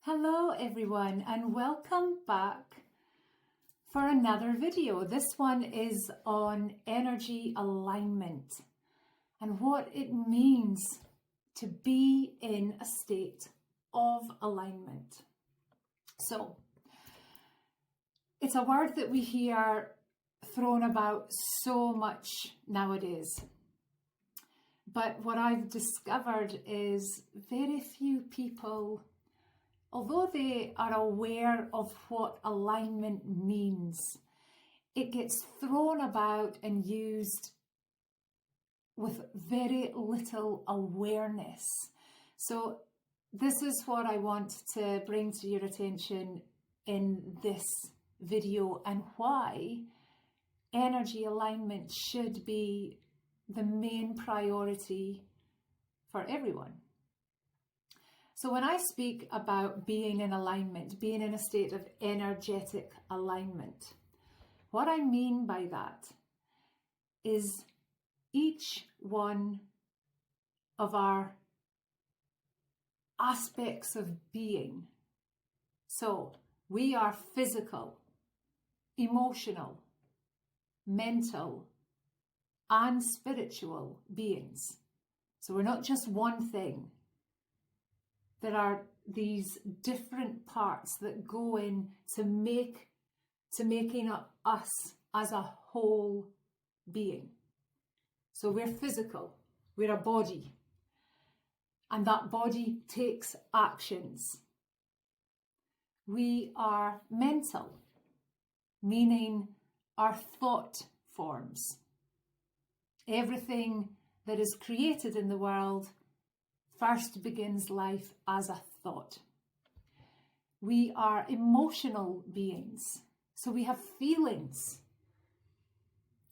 Hello everyone and welcome back for another video. This one is on energy alignment and what it means to be in a state of alignment. So it's a word that we hear thrown about so much nowadays. But what I've discovered is very few people, although they are aware of what alignment means, it gets thrown about and used with very little awareness. So this is what I want to bring to your attention in this video and why energy alignment should be the main priority for everyone. So when I speak about being in alignment, being in a state of energetic alignment, what I mean by that is each one of our aspects of being. So we are physical, emotional, mental, and spiritual beings. So we're not just one thing. There are these different parts that go in to making up us as a whole being. So we're physical, we're a body, and that body takes actions. We are mental, meaning our thought forms. Everything that is created in the world first begins life as a thought. We are emotional beings, so we have feelings.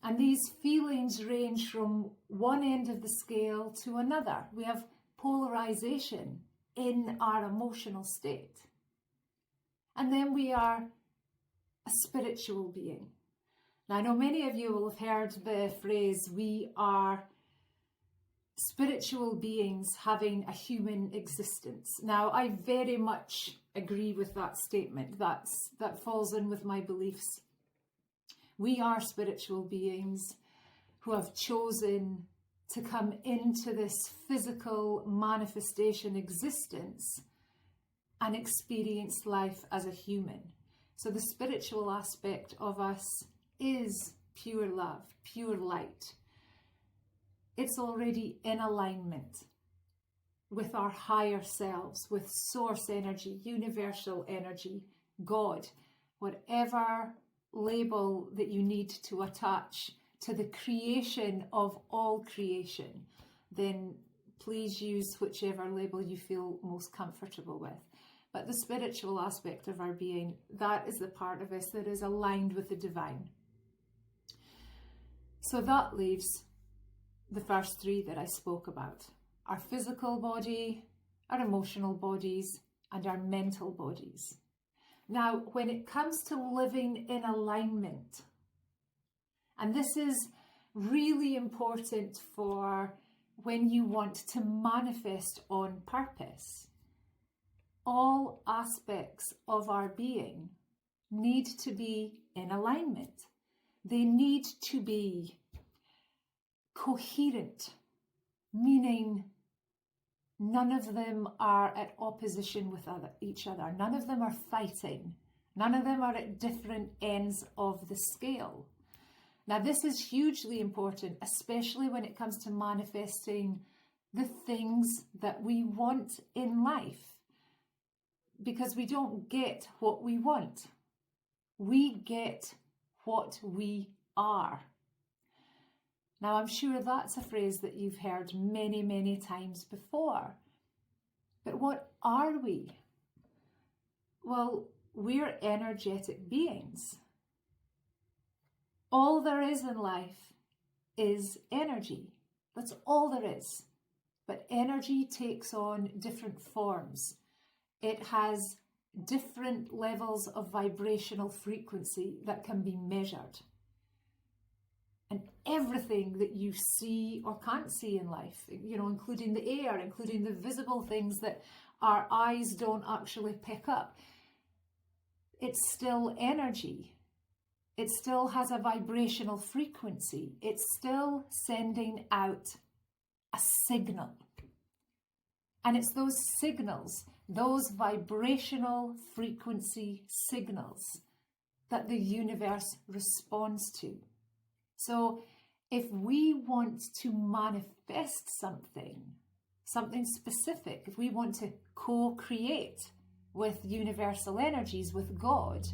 And these feelings range from one end of the scale to another. We have polarization in our emotional state. And then we are a spiritual being. Now, I know many of you will have heard the phrase, we are spiritual beings having a human existence. Now, I very much agree with that statement. That falls in with my beliefs. We are spiritual beings who have chosen to come into this physical manifestation existence and experience life as a human. So the spiritual aspect of us is pure love, pure light. It's already in alignment with our higher selves, with source energy, universal energy, God, whatever label that you need to attach to the creation of all creation, then please use whichever label you feel most comfortable with. But the spiritual aspect of our being, that is the part of us that is aligned with the divine. So that leaves the first three that I spoke about: our physical body, our emotional bodies, and our mental bodies. Now, when it comes to living in alignment, and this is really important for when you want to manifest on purpose, all aspects of our being need to be in alignment. They need to be coherent, meaning none of them are at opposition with each other. None of them are fighting. None of them are at different ends of the scale. Now, this is hugely important, especially when it comes to manifesting the things that we want in life, because we don't get what we want. We get what we are. Now, I'm sure that's a phrase that you've heard many, many times before. But what are we? Well, we're energetic beings. All there is in life is energy. That's all there is. But energy takes on different forms. It has different levels of vibrational frequency that can be measured. And everything that you see or can't see in life, including the air, including the visible things that our eyes don't actually pick up. It's still energy. It still has a vibrational frequency. It's still sending out a signal. And it's those signals, those vibrational frequency signals, that the universe responds to. So if we want to manifest something specific, if we want to co-create with universal energies, with God,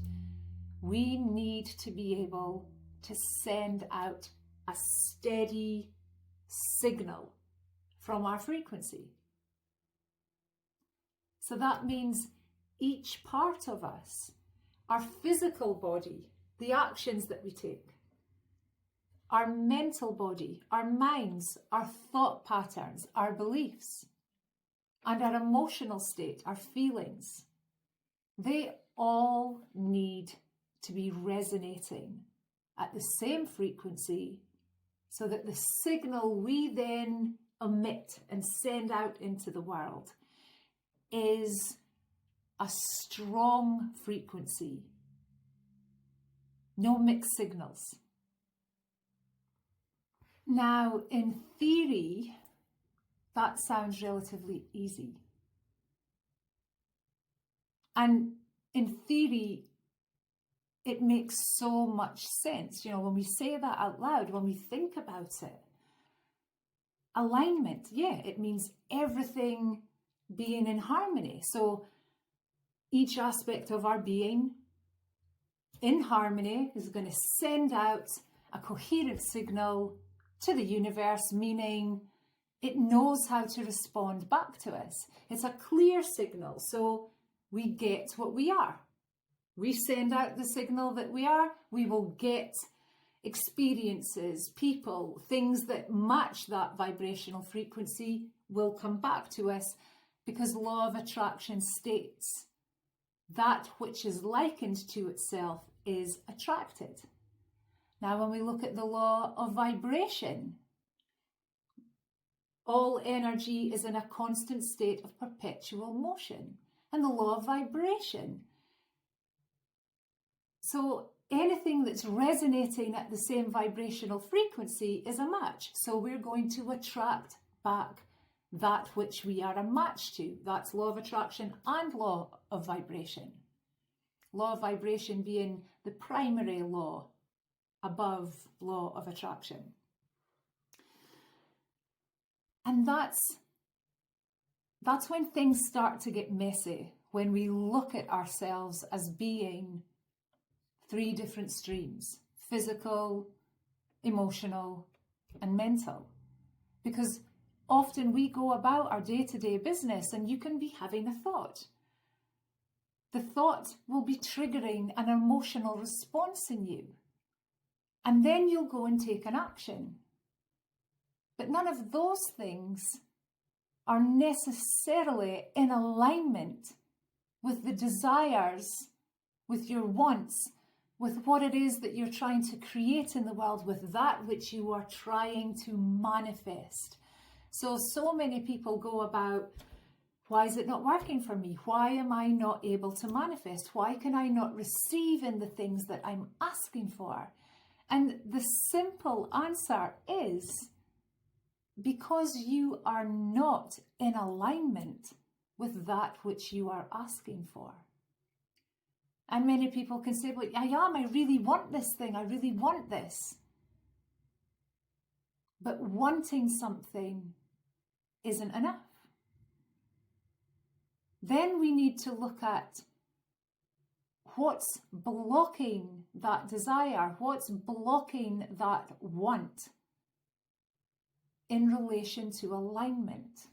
we need to be able to send out a steady signal from our frequency. So that means each part of us, our physical body, the actions that we take, our mental body, our minds, our thought patterns, our beliefs, and our emotional state, our feelings, they all need to be resonating at the same frequency so that the signal we then emit and send out into the world is a strong frequency. No mixed signals. Now, in theory, that sounds relatively easy. And in theory, it makes so much sense. You know, when we say that out loud, when we think about it, alignment, yeah, it means everything being in harmony. So each aspect of our being in harmony is going to send out a coherent signal to the universe, meaning it knows how to respond back to us. It's a clear signal, so we get what we are. We send out the signal that we are, we will get experiences, people, things that match that vibrational frequency will come back to us, because law of attraction states that which is likened to itself is attracted. Now, when we look at the law of vibration, all energy is in a constant state of perpetual motion, and the law of vibration. So anything that's resonating at the same vibrational frequency is a match. So we're going to attract back that which we are a match to. That's law of attraction and law of vibration. Law of vibration being the primary law above law of attraction. And that's when things start to get messy, when we look at ourselves as being three different streams: physical, emotional, and mental. Because often we go about our day-to-day business and you can be having a thought. The thought will be triggering an emotional response in you. And then you'll go and take an action. But none of those things are necessarily in alignment with the desires, with your wants, with what it is that you're trying to create in the world, with that which you are trying to manifest. So many people go about, why is it not working for me? Why am I not able to manifest? Why can I not receive in the things that I'm asking for? And the simple answer is because you are not in alignment with that which you are asking for. And many people can say, well, I really want this thing. I really want this. But wanting something isn't enough. Then we need to look at what's blocking that desire, what's blocking that want in relation to alignment.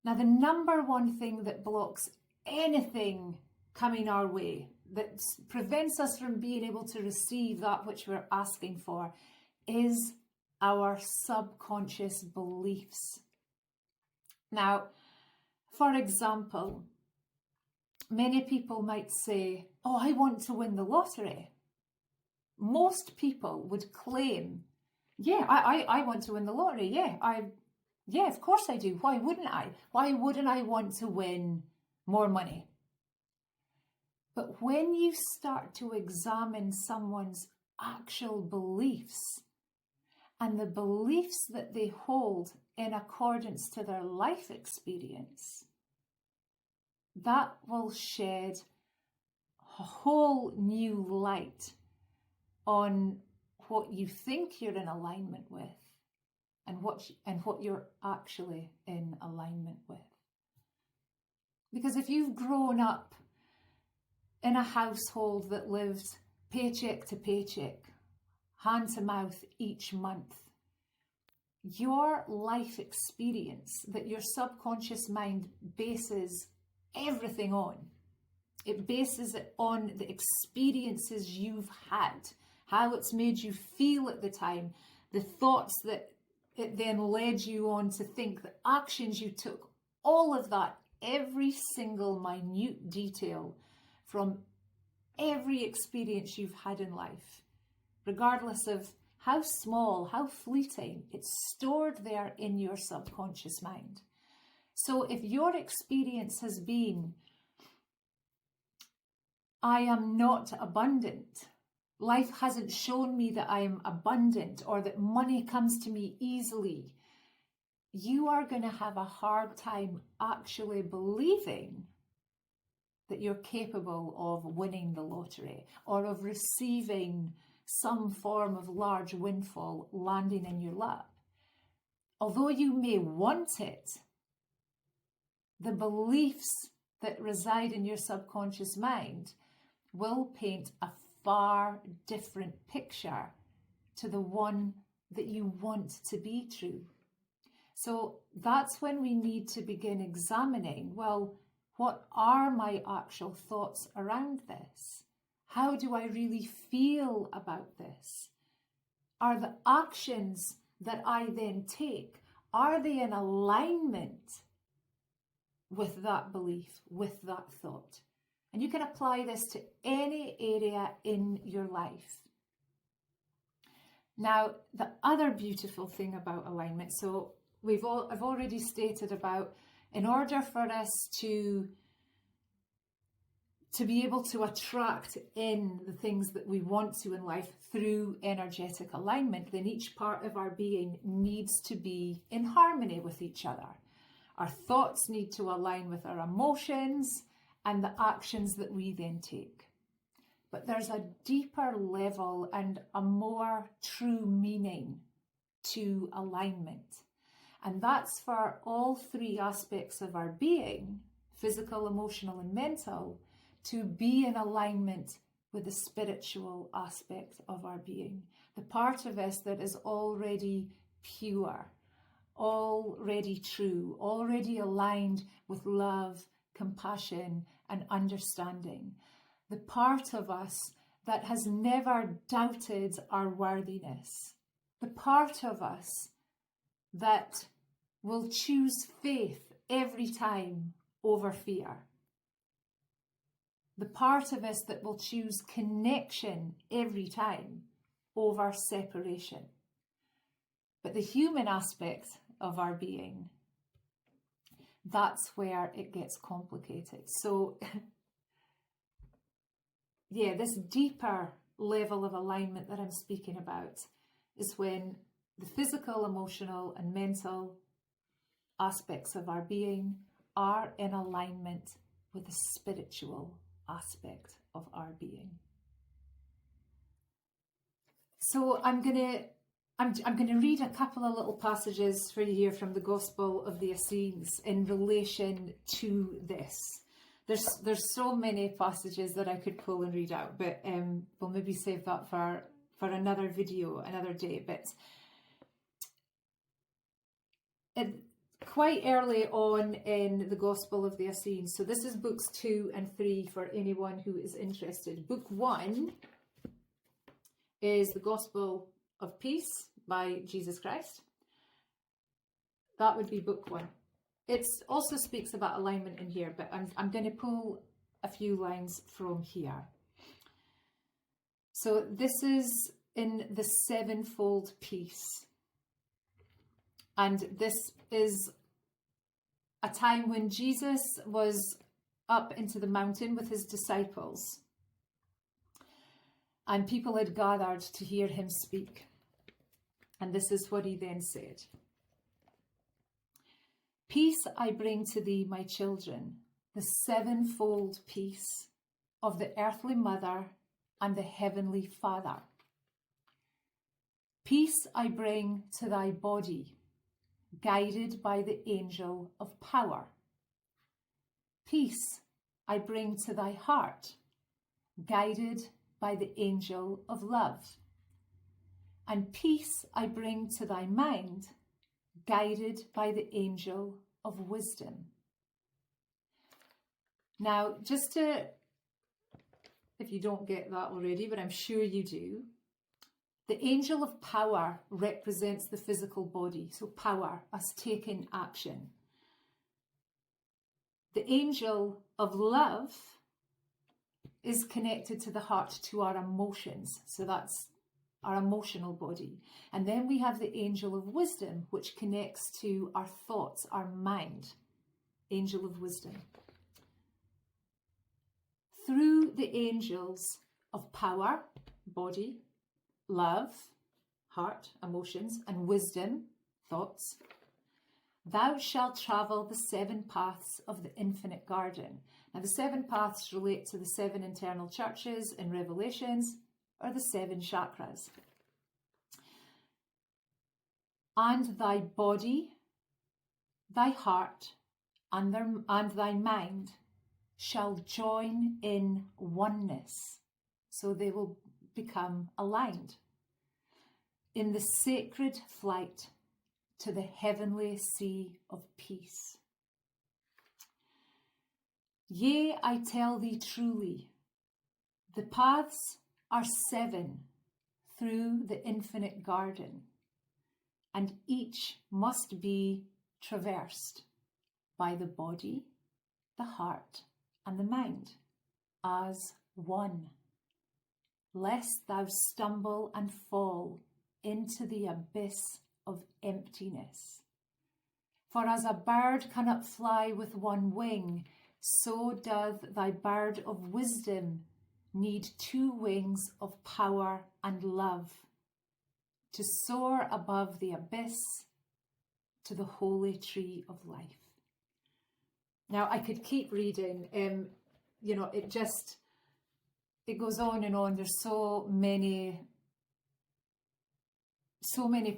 Now, the number one thing that blocks anything coming our way, that prevents us from being able to receive that which we're asking for, is our subconscious beliefs. Now, for example, many people might say, oh, I want to win the lottery. Most people would claim, yeah, I want to win the lottery. Yeah, Yeah, of course I do. Why wouldn't I? Why wouldn't I want to win more money? But when you start to examine someone's actual beliefs and the beliefs that they hold in accordance to their life experience, that will shed a whole new light on what you think you're in alignment with and what you're actually in alignment with. Because if you've grown up in a household that lived paycheck to paycheck, hand to mouth each month, your life experience that your subconscious mind bases everything on, it bases it on the experiences you've had, how it's made you feel at the time, the thoughts that it then led you on to think, the actions you took, all of that, every single minute detail from every experience you've had in life, regardless of how small, how fleeting, it's stored there in your subconscious mind. So if your experience has been, I am not abundant, life hasn't shown me that I am abundant or that money comes to me easily, you are going to have a hard time actually believing that you're capable of winning the lottery or of receiving some form of large windfall landing in your lap. Although you may want it, the beliefs that reside in your subconscious mind will paint a far different picture to the one that you want to be true. So that's when we need to begin examining, well, what are my actual thoughts around this? How do I really feel about this? Are the actions that I then take, are they in alignment with that belief, with that thought? And you can apply this to any area in your life. Now, the other beautiful thing about alignment, so I've already stated about, in order for us to be able to attract in the things that we want to in life through energetic alignment, then each part of our being needs to be in harmony with each other. Our thoughts need to align with our emotions and the actions that we then take. But there's a deeper level and a more true meaning to alignment. And that's for all three aspects of our being, physical, emotional, and mental, to be in alignment with the spiritual aspect of our being. The part of us that is already pure, already true, already aligned with love, compassion, and understanding. The part of us that has never doubted our worthiness. The part of us that will choose faith every time over fear. The part of us that will choose connection every time over separation. But the human aspect of our being, that's where it gets complicated. So, yeah, this deeper level of alignment that I'm speaking about is when the physical, emotional, and mental aspects of our being are in alignment with the spiritual aspect of our being. So I'm going to read a couple of little passages for you here from the Gospel of the Essenes in relation to this. There's so many passages that I could pull and read out, but we'll maybe save that for another video, another day. But quite early on in the Gospel of the Essenes, so this is books 2 and 3 for anyone who is interested. Book 1 is the Gospel of Peace by Jesus Christ. That would be book 1. It also speaks about alignment in here, but I'm going to pull a few lines from here. So this is in the sevenfold peace. And this is a time when Jesus was up into the mountain with his disciples, and people had gathered to hear him speak. And this is what he then said. Peace I bring to thee, my children, the sevenfold peace of the earthly mother and the heavenly Father. Peace I bring to thy body, guided by the angel of power. Peace I bring to thy heart, guided by the angel of love. And peace I bring to thy mind, guided by the angel of wisdom. Now, just to, if you don't get that already, but I'm sure you do, the angel of power represents the physical body. So power, us taking action. The angel of love is connected to the heart, to our emotions. So that's our emotional body. And then we have the angel of wisdom, which connects to our thoughts, our mind. Angel of wisdom. Through the angels of power, body, love, heart, emotions, and wisdom, thoughts, thou shalt travel the 7 paths of the infinite garden. Now the 7 paths relate to the 7 internal churches in Revelations, or the 7 chakras. And thy body, thy heart, and thy mind shall join in oneness. So they will become aligned in the sacred flight to the heavenly sea of peace. Yea, I tell thee truly, the paths are 7 through the infinite garden, and each must be traversed by the body, the heart, and the mind as one, lest thou stumble and fall into the abyss of emptiness. For as a bird cannot fly with one wing, so doth thy bird of wisdom need 2 wings of power and love to soar above the abyss to the holy tree of life. Now I could keep reading, it goes on and on. There's so many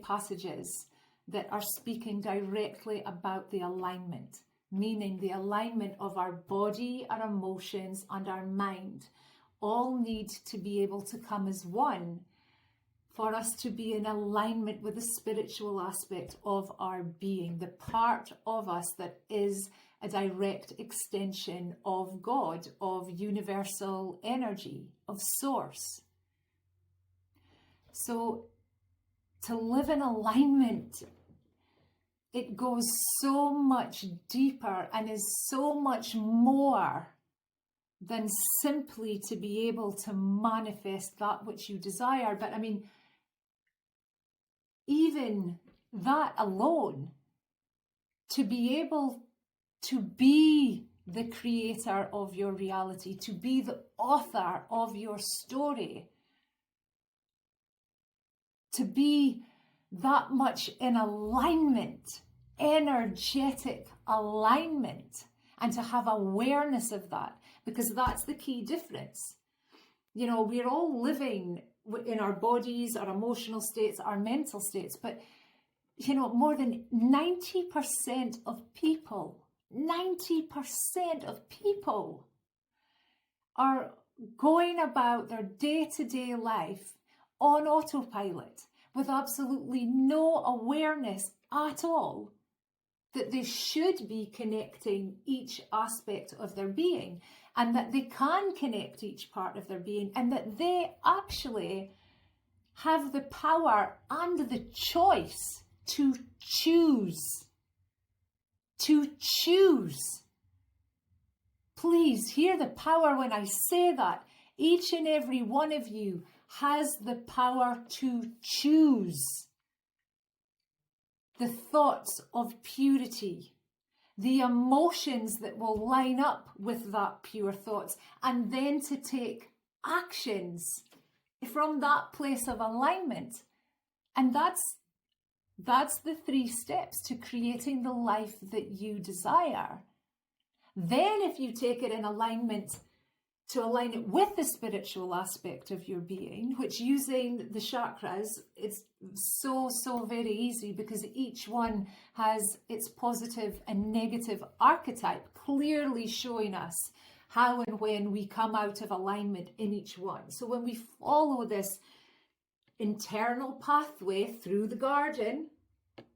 passages that are speaking directly about the alignment, meaning the alignment of our body, our emotions, and our mind all need to be able to come as one for us to be in alignment with the spiritual aspect of our being, the part of us that is a direct extension of God, of universal energy, of source. So to live in alignment, it goes so much deeper and is so much more than simply to be able to manifest that which you desire. But I mean, even that alone, to be able to be the creator of your reality, to be the author of your story, to be that much in alignment, energetic alignment, and to have awareness of that, because that's the key difference. You know, we're all living in our bodies, our emotional states, our mental states, but you know, more than 90% of people are going about their day-to-day life on autopilot with absolutely no awareness at all that they should be connecting each aspect of their being, and that they can connect each part of their being, and that they actually have the power and the choice to choose. To choose. Please hear the power when I say that. Each and every one of you has the power to choose. the thoughts of purity, the emotions that will line up with that pure thoughts, and then to take actions from that place of alignment. And that's the 3 steps to creating the life that you desire. Then if you take it in alignment, to align it with the spiritual aspect of your being, which using the chakras, it's so very easy, because each one has its positive and negative archetype clearly showing us how and when we come out of alignment in each one. So when we follow this internal pathway through the garden,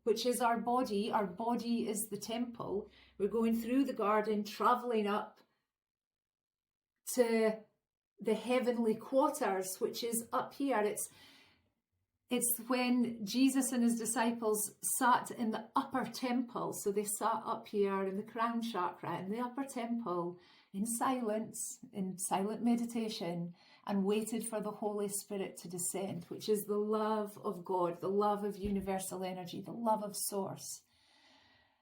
which is our body is the temple, we're going through the garden, traveling up to the heavenly quarters, which is up here. It's when Jesus and his disciples sat in the upper temple. So they sat up here in the crown chakra, in the upper temple, in silence, in silent meditation, and waited for the Holy Spirit to descend, which is the love of God, the love of universal energy, the love of source.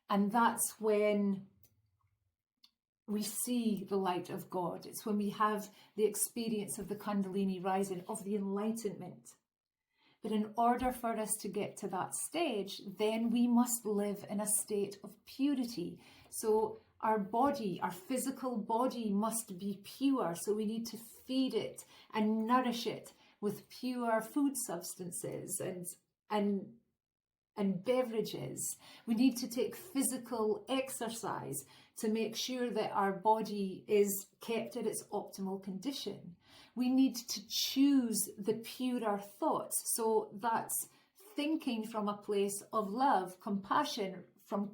And that's when we see the light of God. It's when we have the experience of the Kundalini rising, of the enlightenment. But in order for us to get to that stage, then we must live in a state of purity. So our body, our physical body, must be pure. So we need to feed it and nourish it with pure food substances and beverages. We need to take physical exercise to make sure that our body is kept at its optimal condition. We need to choose the purer thoughts. So that's thinking from a place of love, compassion, from,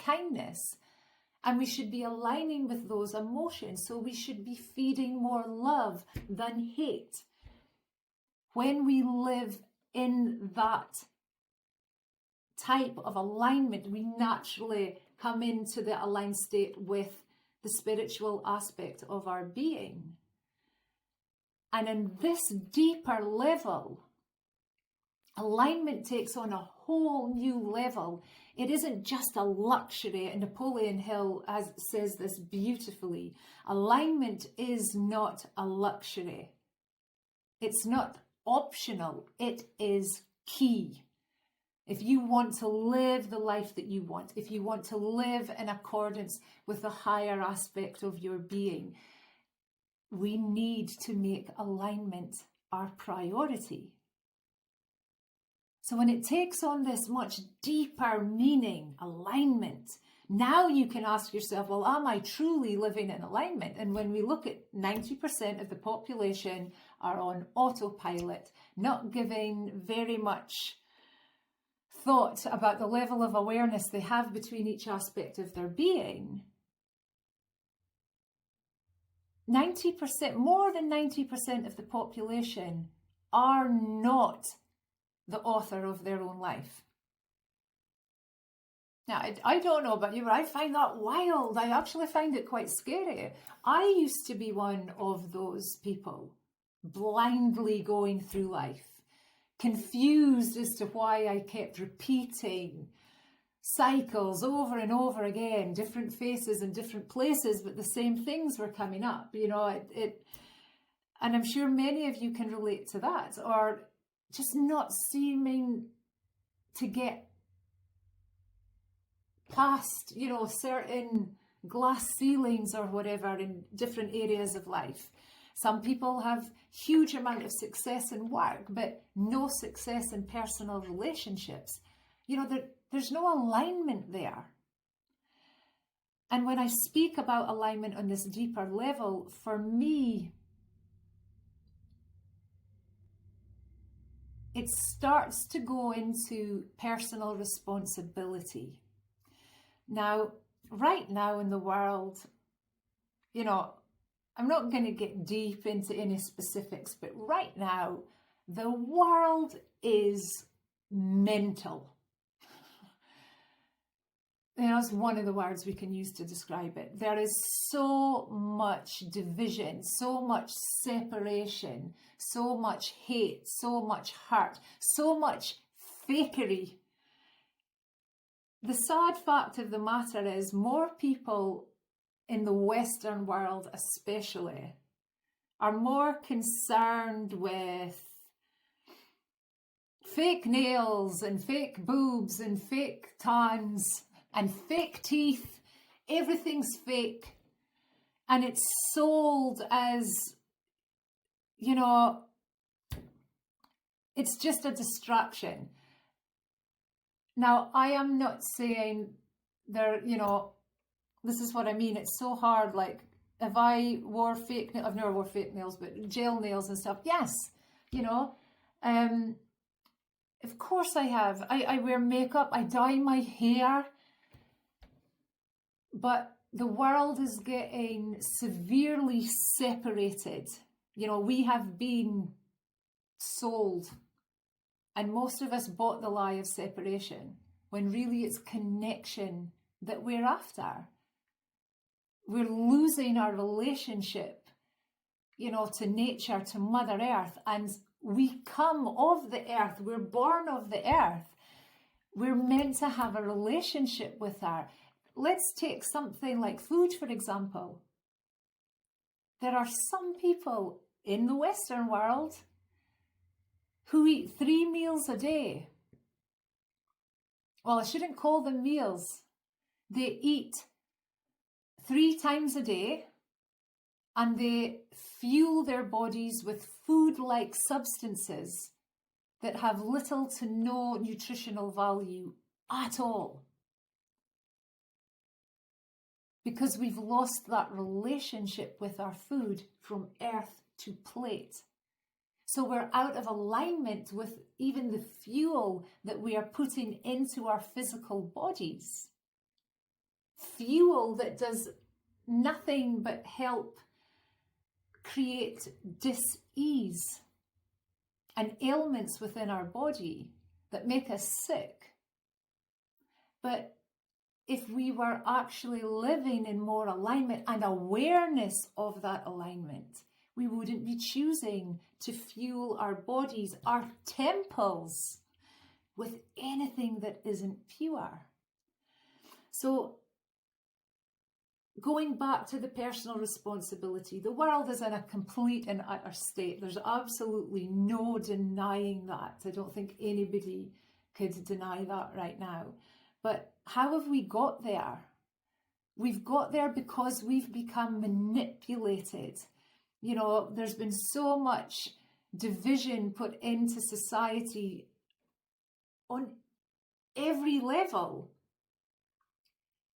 kindness. And we should be aligning with those emotions. So we should be feeding more love than hate. When we live in that type of alignment, we naturally come into the aligned state with the spiritual aspect of our being. And in this deeper level, alignment takes on a whole new level. It isn't just a luxury, and Napoleon Hill says this beautifully. Alignment is not a luxury. It's not optional. It is key. If you want to live the life that you want, if you want to live in accordance with the higher aspect of your being, we need to make alignment our priority. So when it takes on this much deeper meaning, alignment, now you can ask yourself, well, am I truly living in alignment? And when we look at 90% of the population are on autopilot, not giving very much thought about the level of awareness they have between each aspect of their being, 90%, more than 90% of the population are not the author of their own life. Now, I don't know about you, but I find that wild. I actually find it quite scary. I used to be one of those people, blindly going through life, confused as to why I kept repeating cycles over and over again, different faces in different places, but the same things were coming up, and I'm sure many of you can relate to that, or just not seeming to get past, certain glass ceilings or whatever in different areas of life. Some people have huge amount of success in work, but no success in personal relationships. There's no alignment there. And when I speak about alignment on this deeper level, for me, it starts to go into personal responsibility. Now, right now in the world, I'm not going to get deep into any specifics, but right now, the world is mental. That's one of the words we can use to describe it. There is so much division, so much separation, so much hate, so much hurt, so much fakery. the sad fact of the matter is more people in the Western world especially are more concerned with fake nails and fake boobs and fake tans and fake teeth. Everything's fake. And it's sold as, you know, it's just a distraction. Now, I am not saying there, you know, this is what I mean. It's so hard. Like, if I wore fake nails, I've never wore fake nails, but gel nails and stuff, yes, you know. Of course I have. I wear makeup, I dye my hair. But the world is getting severely separated. You know, we have been sold. And most of us bought the lie of separation, when really it's connection that we're after. We're losing our relationship, you know, to nature, to Mother Earth. And we come of the earth. We're born of the earth. We're meant to have a relationship with her. Let's take something like food, for example. There are some people in the Western world who eat 3 meals a day. Well, I shouldn't call them meals. They eat 3 times a day, and they fuel their bodies with food-like substances that have little to no nutritional value at all. Because we've lost that relationship with our food from earth to plate. So we're out of alignment with even the fuel that we are putting into our physical bodies. Fuel that does nothing but help create dis-ease and ailments within our body that make us sick. But if we were actually living in more alignment and awareness of that alignment, we wouldn't be choosing to fuel our bodies, our temples, with anything that isn't pure. So, going back to the personal responsibility, the world is in a complete and utter state. There's absolutely no denying that. I don't think anybody could deny that right now. But how have we got there? We've got there because we've become manipulated. You know, there's been so much division put into society on every level.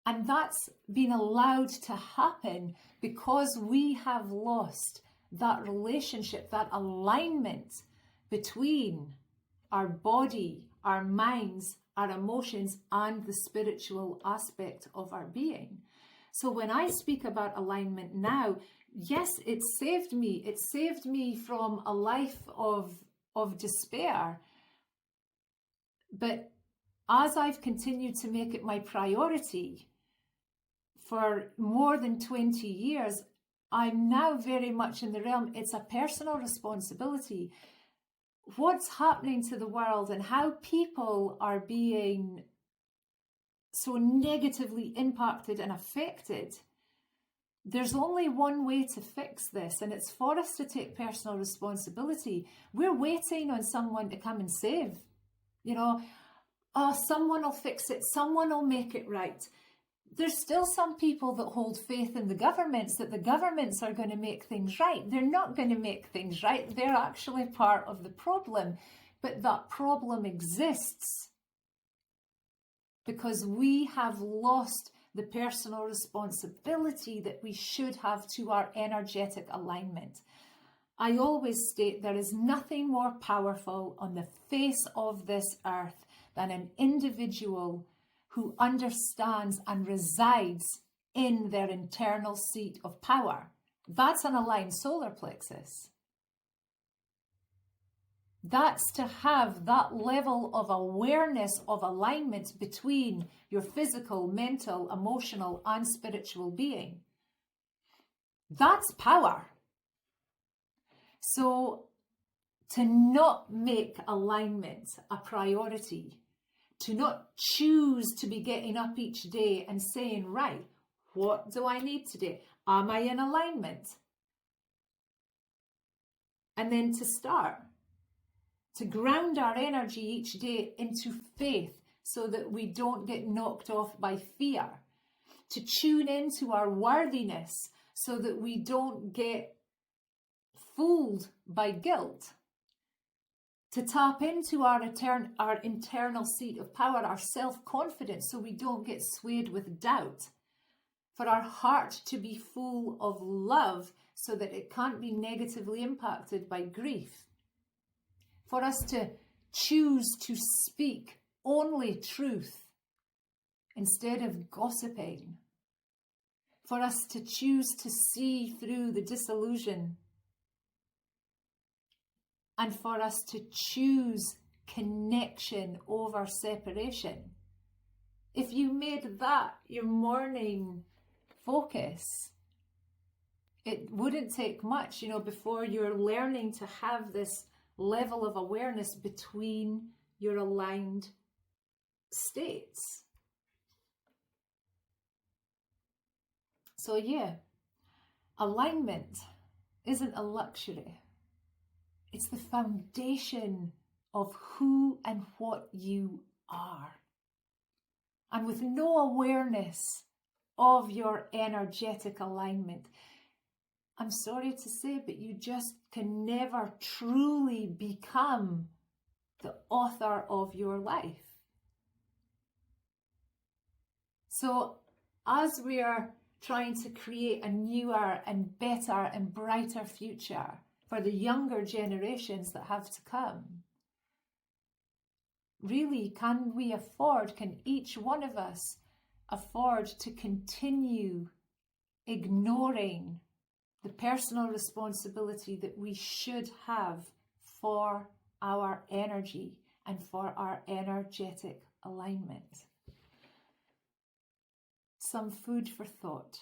And that's been allowed to happen because we have lost that relationship, that alignment between our body, our minds, our emotions, and the spiritual aspect of our being. So when I speak about alignment now, yes, it saved me. It saved me from a life of despair. But as I've continued to make it my priority for more than 20 years, I'm now very much in the realm. It's a personal responsibility. What's happening to the world and how people are being so negatively impacted and affected, there's only one way to fix this, and it's for us to take personal responsibility. We're waiting on someone to come and save. You know, someone will fix it, someone will make it right. There's still some people that hold faith in the governments, that the governments are going to make things right. They're not going to make things right. They're actually part of the problem. But that problem exists because we have lost the personal responsibility that we should have to our energetic alignment. I always state there is nothing more powerful on the face of this earth than an individual who understands and resides in their internal seat of power. That's an aligned solar plexus. That's to have that level of awareness of alignment between your physical, mental, emotional, and spiritual being. That's power. So to not make alignment a priority, to not choose to be getting up each day and saying, right, what do I need today? Am I in alignment? And then to start, to ground our energy each day into faith so that we don't get knocked off by fear, to tune into our worthiness so that we don't get fooled by guilt, to tap into our internal seat of power, our self-confidence, so we don't get swayed with doubt, for our heart to be full of love so that it can't be negatively impacted by grief, for us to choose to speak only truth instead of gossiping, for us to choose to see through the disillusion, and for us to choose connection over separation. If you made that your morning focus, it wouldn't take much, before you're learning to have this level of awareness between your aligned states. So yeah, alignment isn't a luxury. It's the foundation of who and what you are. And with no awareness of your energetic alignment, I'm sorry to say, but you just can never truly become the author of your life. So as we are trying to create a newer and better and brighter future for the younger generations that have to come, really, can each one of us afford to continue ignoring the personal responsibility that we should have for our energy and for our energetic alignment? Some food for thought.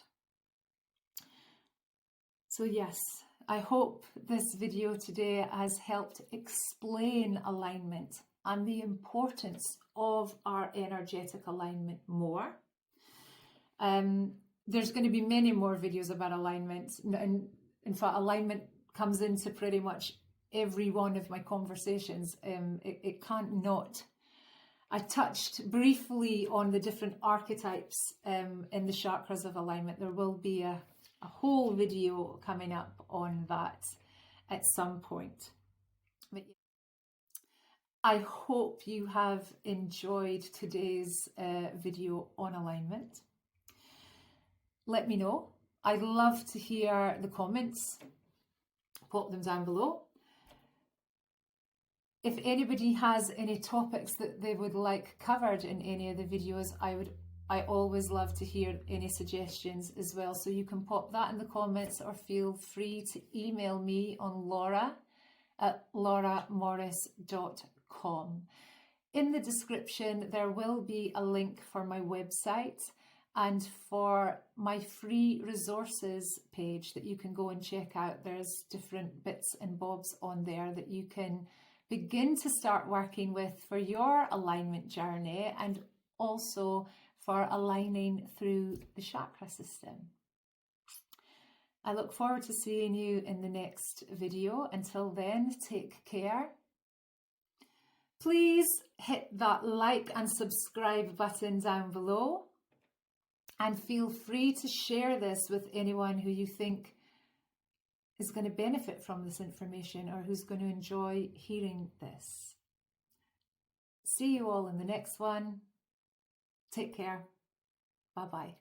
So yes, I hope this video today has helped explain alignment and the importance of our energetic alignment more. There's going to be many more videos about alignment. And in fact, alignment comes into pretty much every one of my conversations. It can't not. I touched briefly on the different archetypes in the chakras of alignment. There will be a whole video coming up on that at some point. But I hope you have enjoyed today's video on alignment. Let me know. I'd love to hear the comments. Pop them down below. If anybody has any topics that they would like covered in any of the videos, I always love to hear any suggestions as well. So you can pop that in the comments or feel free to email me on laura@lauramorrice.com. In the description, there will be a link for my website and for my free resources page that you can go and check out. There's different bits and bobs on there that you can begin to start working with for your alignment journey and also for aligning through the chakra system. I look forward to seeing you in the next video. Until then, take care. Please hit that like and subscribe button down below. And feel free to share this with anyone who you think is going to benefit from this information or who's going to enjoy hearing this. See you all in the next one. Take care. Bye-bye.